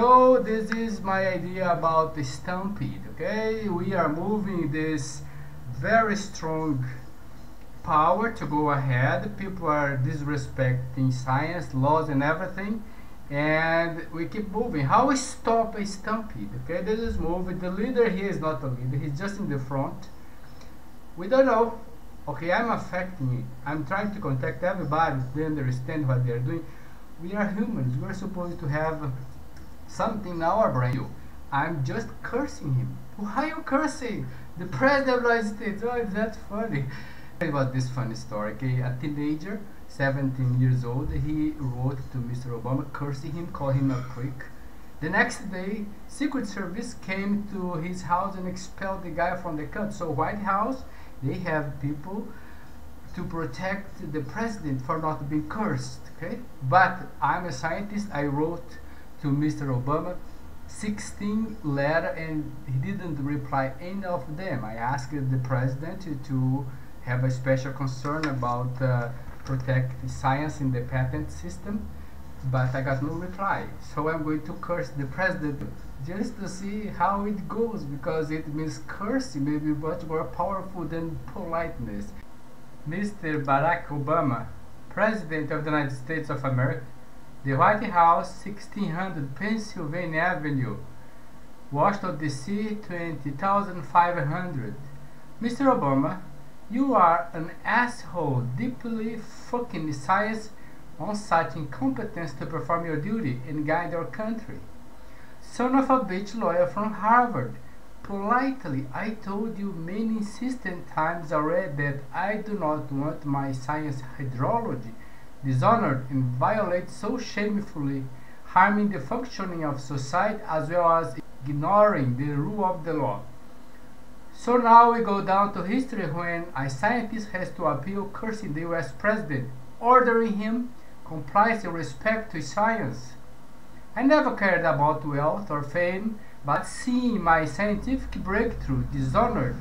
So this is my idea about the stampede. Okay, we are moving this very strong power to go ahead. People are disrespecting science, laws, and everything, and we keep moving. How we stop a stampede? Okay, this is moving. The leader here is not a leader, he's just in the front. We don't know. Okay, I'm affecting it. I'm trying to contact everybody to understand what they're doing. We are humans. We're supposed to have something in our brain. I'm just cursing him. Why are you cursing? The president of the United States. Oh, that's funny. About this funny story. Okay, a teenager, 17 years old, he wrote to Mr. Obama cursing him, calling him a prick. The next day, Secret Service came to his house and expelled the guy from the country. So White House, they have people to protect the president for not being cursed. Okay, but I'm a scientist. I wrote to Mr. Obama 16 letters and he didn't reply any of them. I asked the president to have a special concern about protect science in the patent system, but I got no reply. So I'm going to curse the president just to see how it goes, because it means cursing may be much more powerful than politeness. Mr. Barack Obama, President of the United States of America, the White House, 1600 Pennsylvania Avenue, Washington DC, 20,500. Mr. Obama, you are an asshole, deeply fucking science on such incompetence to perform your duty and guide your country. Son of a bitch lawyer from Harvard, politely, I told you many insistent times already that I do not want my science hydrology dishonored and violated so shamefully, harming the functioning of society as well as ignoring the rule of the law. So now we go down to history when a scientist has to appeal cursing the US president, ordering him compliance and respect to science. I never cared about wealth or fame, but seeing my scientific breakthrough dishonored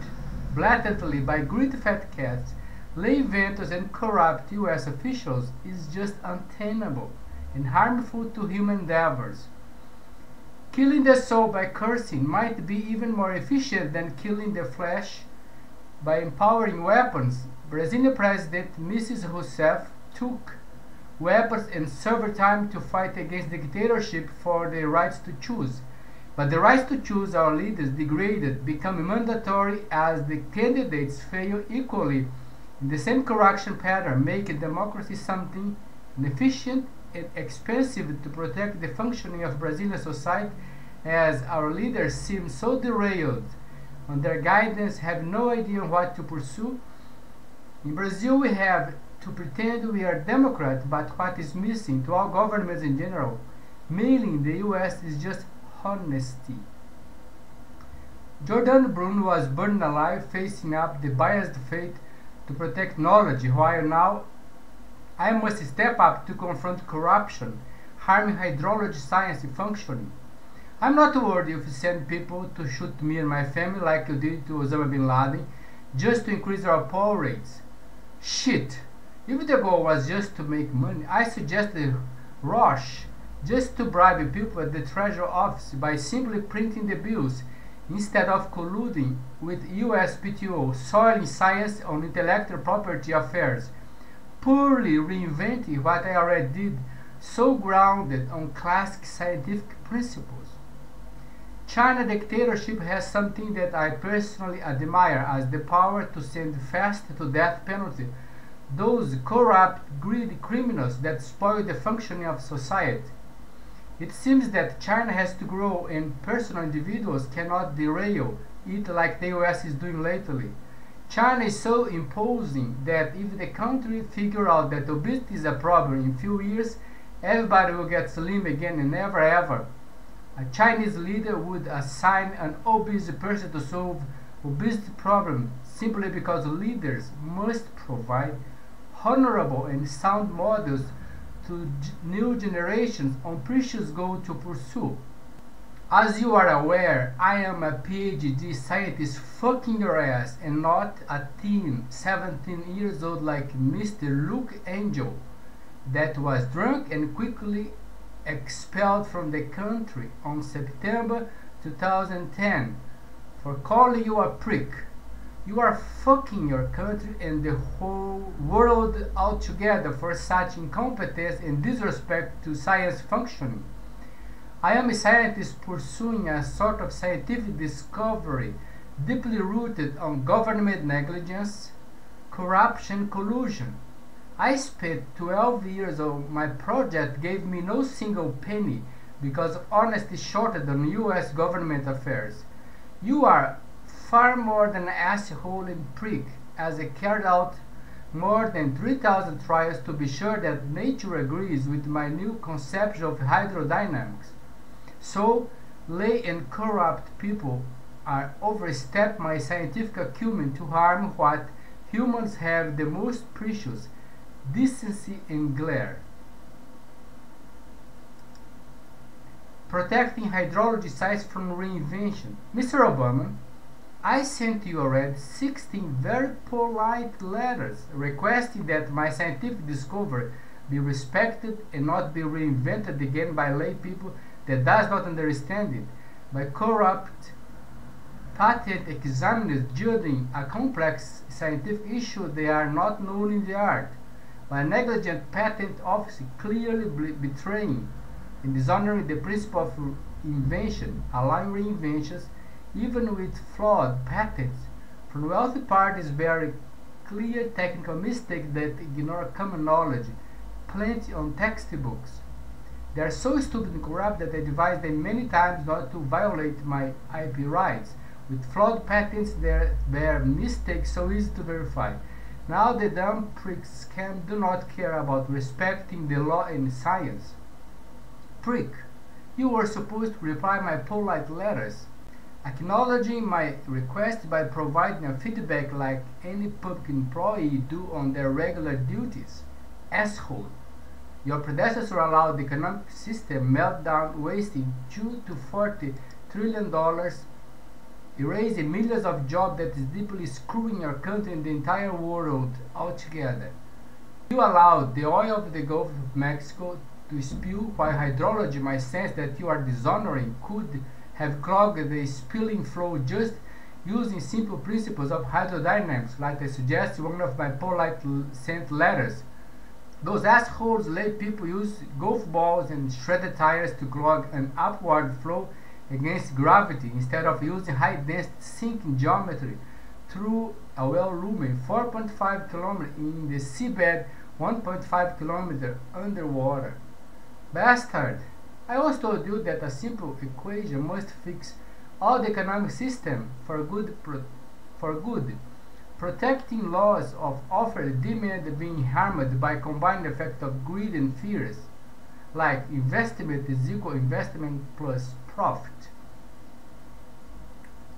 blatantly by greedy fat cats, lay inventors and corrupt US officials is just untenable and harmful to human endeavors. Killing the soul by cursing might be even more efficient than killing the flesh by empowering weapons. Brazilian President Mrs. Rousseff took weapons and served time to fight against dictatorship for the rights to choose. But the rights to choose our leaders degraded, become mandatory as the candidates fail equally in the same corruption pattern, making democracy something inefficient and expensive to protect the functioning of Brazilian society, as our leaders seem so derailed on their guidance, have no idea what to pursue. In Brazil we have to pretend we are Democrat, but what is missing to all governments in general, mainly in the US, is just honesty. Jordan Brune was burned alive facing up the biased fate to protect knowledge, while now I must step up to confront corruption, harming hydrology science functioning. I'm not worried if you send people to shoot me and my family like you did to Osama bin Laden, just to increase our poll rates. Shit! If the goal was just to make money, I suggested Roche just to bribe people at the Treasury Office by simply printing the bills, instead of colluding with USPTO, soiling science on intellectual property affairs, poorly reinventing what I already did, so grounded on classic scientific principles. China dictatorship has something that I personally admire, as the power to send fast to death penalty those corrupt, greedy criminals that spoil the functioning of society. It seems that China has to grow and personal individuals cannot derail it like the US is doing lately. China is so imposing that if the country figure out that obesity is a problem in few years, everybody will get slim again and never ever. A Chinese leader would assign an obese person to solve obesity problem simply because leaders must provide honorable and sound models to new generations on precious goal to pursue. As you are aware, I am a PhD scientist fucking your ass and not a teen, 17 years old like Mr. Luke Angel that was drunk and quickly expelled from the country on September 2010 for calling you a prick. You are fucking your country and the whole world altogether for such incompetence and disrespect to science functioning. I am a scientist pursuing a sort of scientific discovery deeply rooted on government negligence, corruption, collusion. I spent 12 years of my project gave me no single penny because of honesty shorted on US government affairs. You are far more than an asshole and prick, as I carried out more than 3,000 trials to be sure that nature agrees with my new conception of hydrodynamics. So, lay and corrupt people are overstep my scientific acumen to harm what humans have the most precious, decency and glare. Protecting hydrology science from reinvention. Mr. Obama, I sent you already 16 very polite letters requesting that my scientific discovery be respected and not be reinvented again by lay people that does not understand it, by corrupt patent examiners judging a complex scientific issue they are not known in the art, by negligent patent office clearly betraying and dishonoring the principle of invention, allowing reinventions even with flawed patents from wealthy parties bearing clear technical mistakes that ignore common knowledge, plenty on textbooks. They are so stupid and corrupt that I advise them many times not to violate my IP rights. With flawed patents, there are mistakes so easy to verify. Now the dumb pricks do not care about respecting the law and science. Prick, you were supposed to reply my polite letters, acknowledging my request by providing a feedback like any public employee do on their regular duties. Asshole. Your predecessor allowed the economic system meltdown, wasting $2 to $40 trillion, erasing millions of jobs that is deeply screwing your country and the entire world altogether. You allowed the oil of the Gulf of Mexico to spill, while hydrology, my sense that you are dishonoring, could have clogged the spilling flow just using simple principles of hydrodynamics, like I suggest in one of my polite sent letters. Those assholes lay people use golf balls and shredded tires to clog an upward flow against gravity instead of using high-density sinking geometry through a well lumen 4.5 km in the seabed 1.5 km underwater. Bastard! I also told you that a simple equation must fix all the economic system for good. Protecting laws of offer and demand being harmed by combined effect of greed and fears, like investment is equal investment plus profit.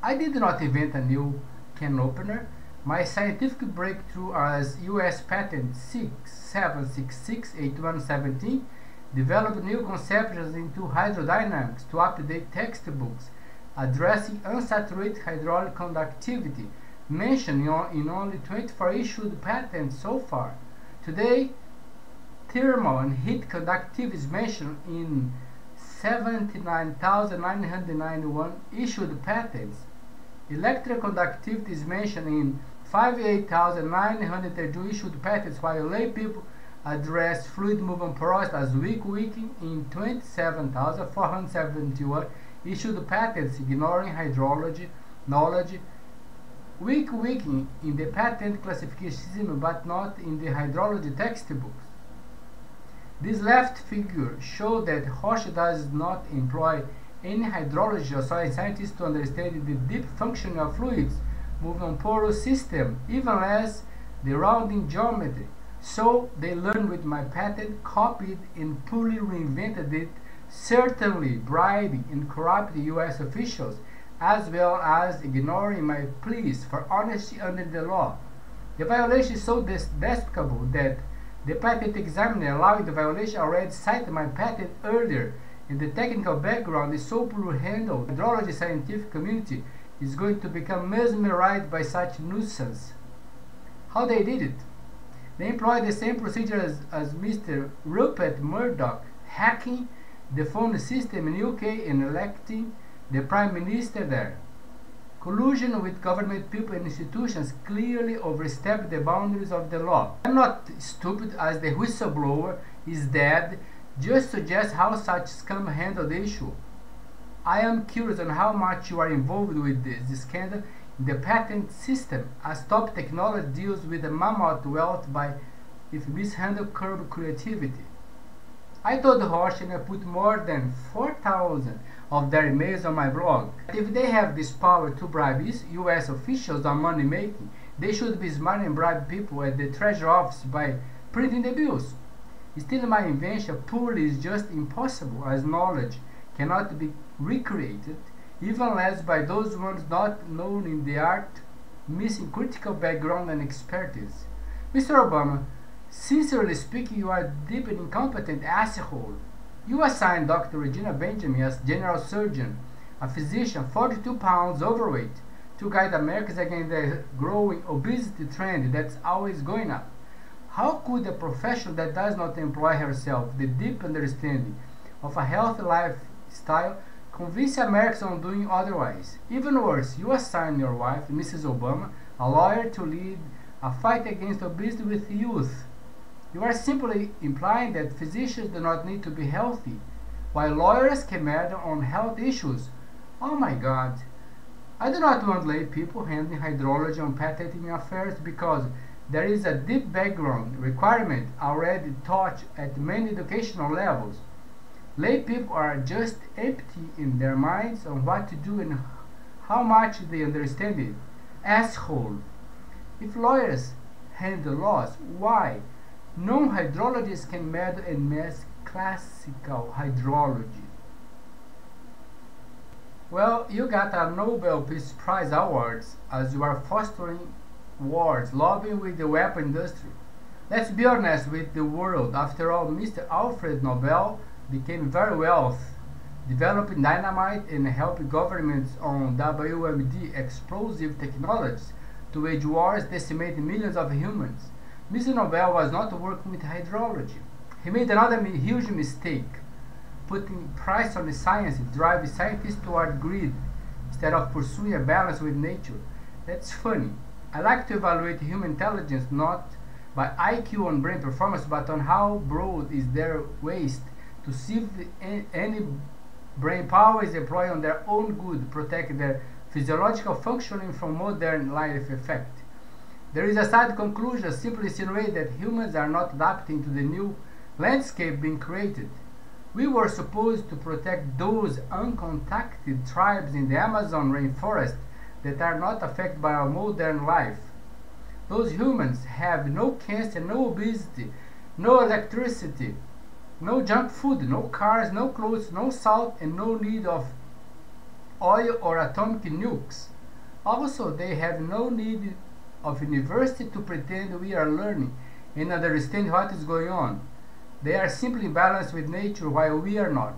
I did not invent a new can opener. My scientific breakthrough as US Patent 67668117 developed new conceptions into hydrodynamics to update textbooks addressing unsaturated hydraulic conductivity, mentioned in only 24 issued patents so far. Today, thermal and heat conductivity is mentioned in 79,991 issued patents. Electric conductivity is mentioned in 58,932 issued patents, while lay people address fluid movement porosity as weak-weaking in 27,471 issued patents, ignoring hydrology knowledge. Weak-weaking in the patent classification system but not in the hydrology textbooks. This left figure shows that Roche does not employ any hydrology or soil scientist to understand the deep functioning of fluids moving on porous system, even less the rounding geometry. So they learned with my patent, copied and poorly reinvented it, certainly bribing and corrupting US officials, as well as ignoring my pleas for honesty under the law. The violation is so despicable that the patent examiner allowing the violation already cited my patent earlier, and the technical background is so poorly handled. The hydrology scientific community is going to become mesmerized by such nuisance. How they did it? They employed the same procedure as Mr. Rupert Murdoch, hacking the phone system in UK and electing the Prime Minister there. Collusion with government people and institutions clearly overstep the boundaries of the law. I'm not stupid as the whistleblower is dead, just suggest how such scam handle the issue. I am curious on how much you are involved with this scandal in the patent system, as top technology deals with the mammoth wealth by if mishandled curb creativity. I told Roche and I put more than 4,000 of their emails on my blog. If they have this power to bribe US officials on money making, they should be smart and bribe people at the Treasury Office by printing the bills. Stealing my invention poorly is just impossible, as knowledge cannot be recreated, even less by those ones not known in the art, missing critical background and expertise. Mr. Obama, sincerely speaking, you are a deep and incompetent asshole. You assigned Dr. Regina Benjamin as general surgeon, a physician 42 pounds overweight, to guide Americans against the growing obesity trend that's always going up. How could a professional that does not employ herself the deep understanding of a healthy lifestyle convince Americans on doing otherwise? Even worse, you assign your wife, Mrs. Obama, a lawyer to lead a fight against obesity with youth. You are simply implying that physicians do not need to be healthy, while lawyers can meddle on health issues. Oh my God. I do not want lay people handling hydrology on patenting affairs because there is a deep background requirement already taught at many educational levels. Lay people are just empty in their minds on what to do and how much they understand it. Asshole. If lawyers handle laws, why? Non-hydrologists can meddle and mess classical hydrology. Well, you got a Nobel Peace Prize awards as you are fostering wars, lobbying with the weapon industry. Let's be honest with the world. After all, Mr. Alfred Nobel became very wealthy, developing dynamite and helping governments on WMD explosive technologies to wage wars decimating millions of humans. Mr. Nobel was not working with hydrology. He made another huge mistake, putting price on the science, driving scientists toward greed instead of pursuing a balance with nature. That's funny. I like to evaluate human intelligence not by IQ on brain performance, but on how broad is their waist to see if any brain power is employed on their own good, protect their physiological functioning from modern life effect. There is a side conclusion simply insinuate that humans are not adapting to the new landscape being created. We were supposed to protect those uncontacted tribes in the Amazon rainforest that are not affected by our modern life. Those humans have no cancer, no obesity, no electricity, no junk food, no cars, no clothes, no salt, and no need of oil or atomic nukes. Also, they have no need of university to pretend we are learning and understand what is going on. They are simply balanced with nature while we are not.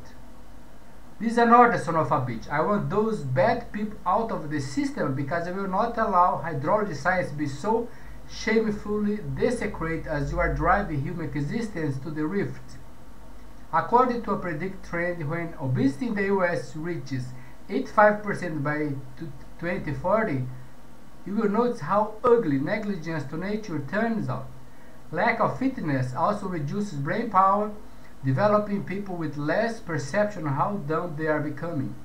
This is another son of a bitch. I want those bad people out of the system because I will not allow hydrology science to be so shamefully desecrated as you are driving human existence to the rift. According to a predicted trend, when obesity in the US reaches 85% by 2040, you will notice how ugly negligence to nature turns out. Lack of fitness also reduces brain power, developing people with less perception of how dumb they are becoming.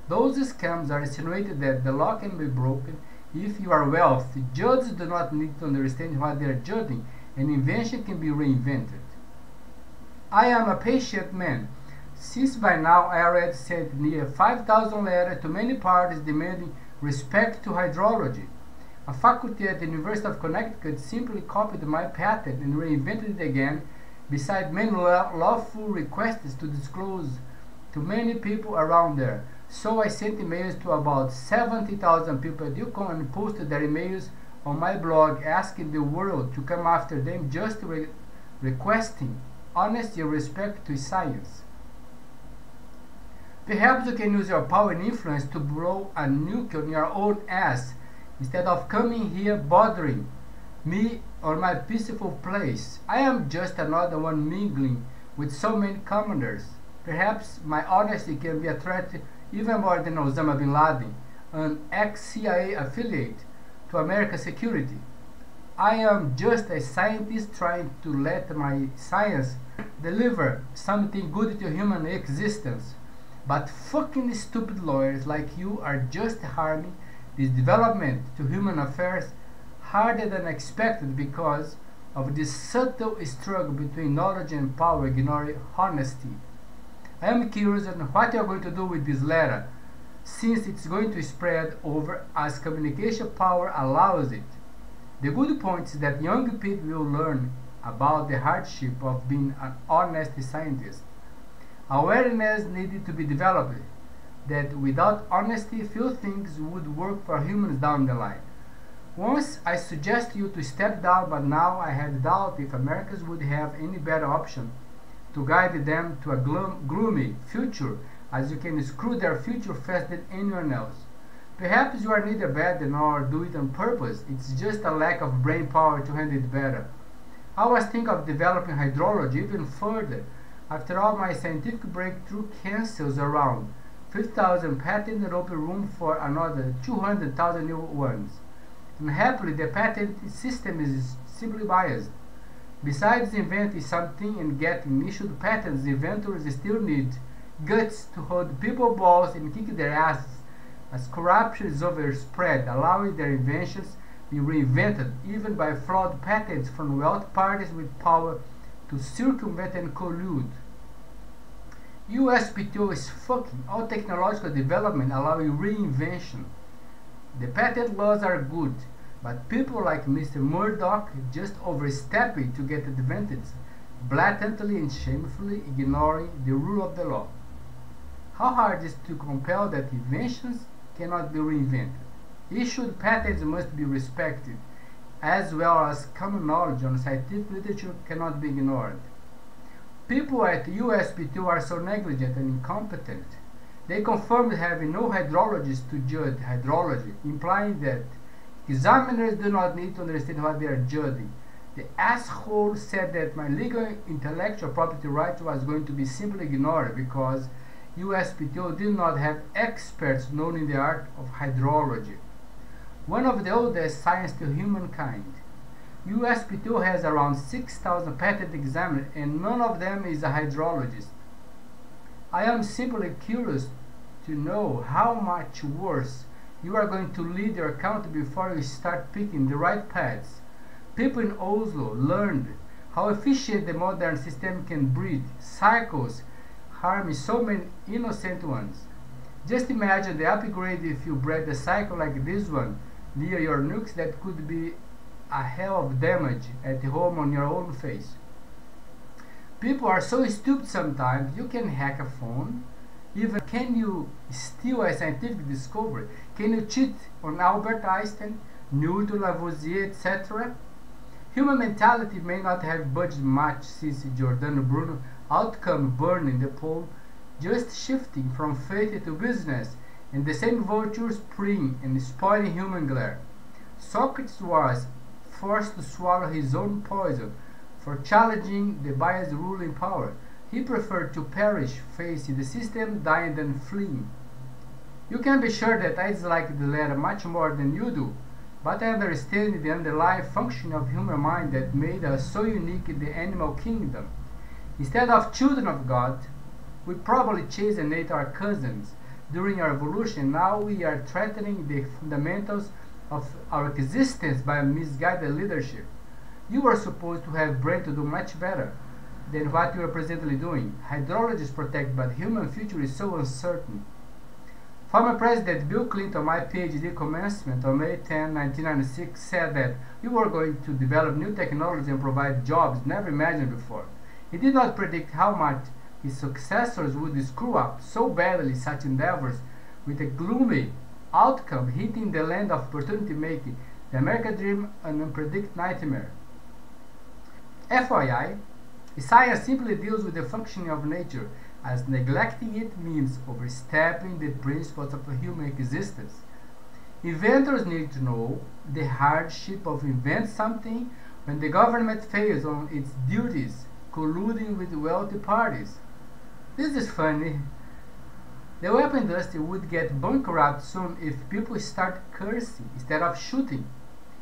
Those scams are insinuated that the law can be broken if you are wealthy. Judges do not need to understand what they are judging, and invention can be reinvented. I am a patient man. Since by now I already sent near 5,000 letters to many parties demanding respect to hydrology. A faculty at the University of Connecticut simply copied my patent and reinvented it again, beside many lawful requests to disclose to many people around there. So I sent emails to about 70,000 people at UConn and posted their emails on my blog asking the world to come after them, just requesting honesty and respect to science. Perhaps you can use your power and influence to blow a nuke on your own ass instead of coming here bothering me on my peaceful place. I am just another one mingling with so many commoners. Perhaps my honesty can be a threat even more than Osama bin Laden, an ex-CIA affiliate, to America's security. I am just a scientist trying to let my science deliver something good to human existence. But fucking stupid lawyers like you are just harming this development to human affairs harder than expected because of this subtle struggle between knowledge and power ignoring honesty. I am curious on what you are going to do with this letter, since it's going to spread over as communication power allows it. The good point is that young people will learn about the hardship of being an honest scientist. Awareness needed to be developed that without honesty few things would work for humans down the line. Once I suggest you to step down, but now I have doubt if Americans would have any better option to guide them to a gloomy future, as you can screw their future faster than anyone else. Perhaps you are neither bad nor do it on purpose, it's just a lack of brain power to handle it better. I was thinking of developing hydrology even further. After all, my scientific breakthrough cancels around 50,000 patents and open room for another 200,000 new ones. And happily, the patent system is simply biased. Besides inventing something and getting issued patents, inventors still need guts to hold people's balls and kick their asses as corruption is overspread, allowing their inventions be reinvented even by flawed patents from wealth parties with power to circumvent and collude. USPTO is fucking all technological development allowing reinvention. The patent laws are good, but people like Mr. Murdoch just overstep it to get advantage, blatantly and shamefully ignoring the rule of the law. How hard is it to compel that inventions cannot be reinvented? Issued patents must be respected, as well as common knowledge on scientific literature cannot be ignored. People at USPTO are so negligent and incompetent. They confirmed having no hydrologists to judge hydrology, implying that examiners do not need to understand what they are judging. The asshole said that my legal intellectual property right was going to be simply ignored because USPTO did not have experts known in the art of hydrology, one of the oldest science to humankind. USPTO has around 6,000 patent examiners and none of them is a hydrologist. I am simply curious to know how much worse you are going to lead your country before you start picking the right paths. People in Oslo learned how efficient the modern system can breed cycles harming so many innocent ones. Just imagine the upgrade if you bred a cycle like this one near your nukes. That could be a hell of damage at home on your own face. People are so stupid sometimes. You can hack a phone. Even can you steal a scientific discovery? Can you cheat on Albert Einstein, Newton, Lavoisier, etc.? Human mentality may not have budged much since Giordano Bruno outcome burning the pole, just shifting from faith to business, and the same vultures preying and spoiling human glare. Socrates was forced to swallow his own poison for challenging the biased ruling power. He preferred to perish facing the system, dying than fleeing. You can be sure that I dislike the letter much more than you do, but I understand the underlying function of human mind that made us so unique in the animal kingdom. Instead of children of God, we probably chased and ate our cousins during our evolution. Now we are threatening the fundamentals of our existence by misguided leadership. You are supposed to have brain to do much better than what you are presently doing. Hydrology is protected, but human future is so uncertain. Former President Bill Clinton, my PhD commencement on May 10, 1996, said that we were going to develop new technology and provide jobs never imagined before. He did not predict how much his successors would screw up so badly such endeavors, with a gloomy outcome hitting the land of opportunity, making the American dream an unpredicted nightmare. FYI, science simply deals with the functioning of nature, as neglecting it means overstepping the principles of human existence. Inventors need to know the hardship of inventing something when the government fails on its duties, colluding with wealthy parties. This is funny. The weapon industry would get bankrupt soon if people start cursing instead of shooting.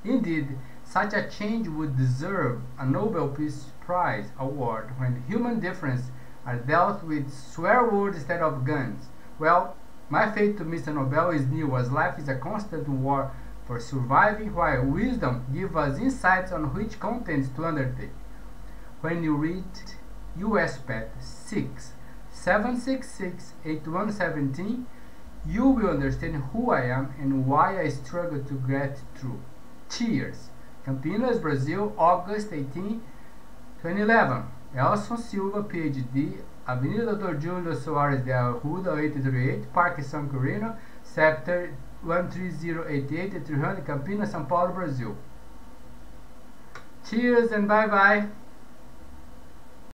Indeed, such a change would deserve a Nobel Peace Prize award when human differences are dealt with swear words instead of guns. Well, my fate to Mr. Nobel is new, as life is a constant war for surviving, while wisdom gives us insights on which contents to undertake. When you read USPTO 6-766-8117, you will understand who I am and why I struggle to get through. Cheers! Campinas, Brazil, August 18, 2011. Elson Silva, PhD, Avenida Dr. Júlio Soares de Arruda, 838, Parque São Quirino, Sector 13088, 300, Campinas, São Paulo, Brazil. Cheers and bye-bye.